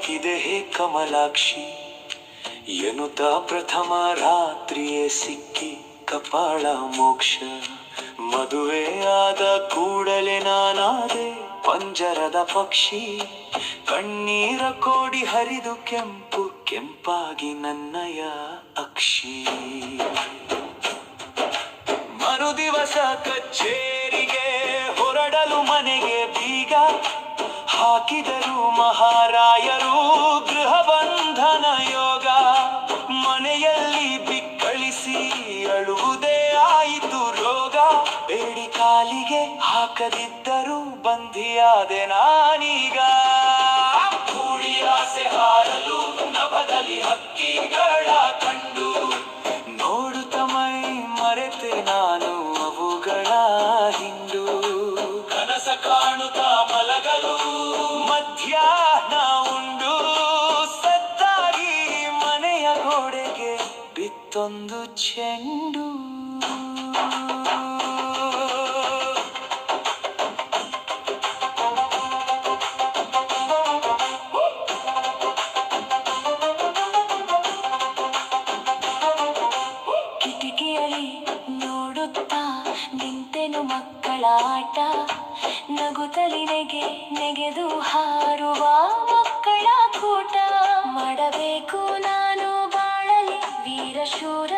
ತಾಕಿದೆ ಹೇ ಕಮಲಾಕ್ಷಿ ಎನ್ನುತ್ತ ಪ್ರಥಮ ರಾತ್ರಿಯೇ ಸಿಕ್ಕಿ ಕಪಾಳ ಮೋಕ್ಷ. ಮದುವೆಯಾದ ಕೂಡಲೇ ನಾನಾದೆ ಪಂಜರದ ಪಕ್ಷಿ. ಕಣ್ಣೀರ ಕೋಡಿ ಹರಿದು ಕೆಂಪು ಕೆಂಪಾಗಿ ನನ್ನಯ ಅಕ್ಷಿ. ಮರುದಿವಸ ಕಚೇರಿಗೆ ಹೊರಡಲು ಮನೆಗೆ ಬೀಗ ಹಾಕಿದರು ಮಹಾರಾಯರು ಗೃಹ ಬಂಧನ ಯೋಗ. ಮನೆಯಲ್ಲಿ ಬಿಕ್ಕಳಿಸಿ ಅಳುವುದೇ ಆಯಿತು ರೋಗ. ಬೇಡಿ ಕಾಲಿಗೆ ಹಾಕದಿದ್ದರೂ ಬಂಧಿಯಾದೆ ನಾನೀಗ. ಕೂಡಿ ಆಸೆ ಹಾರಲು ನಭದಲ್ಲಿ ಹಕ್ಕಿಗಳ ಕಂಡು ನೋಡುತ್ತ ಮೈ ಮರೆತೆ ನಾನು ಅವುಗಳ ಹಿಂಡು. ಕನಸ ಕಾಣುತ್ತಾ ಮಲಗಲು ಮಧ್ಯಾಹ್ನ ಉಂಡು ಸದ್ದಾಗಿ ಮನೆಯ ಗೋಡೆಗೆ ಬಿತ್ತೊಂದು ಚೆಂಡು. ಕಿಟಕಿಯಲ್ಲಿ ನೋಡುತ್ತಾ ನಿಂತೆನು ಮಕ್ಕಳ ಆಟ. ನಗುತ್ತಲಿ ನೆಗೆದು ಹಾರುವ ಮಕ್ಕಳ ಕೂಟ. ಮಾಡಬೇಕು ನಾನು ಬಾಳಲಿ ವೀರಶೂರ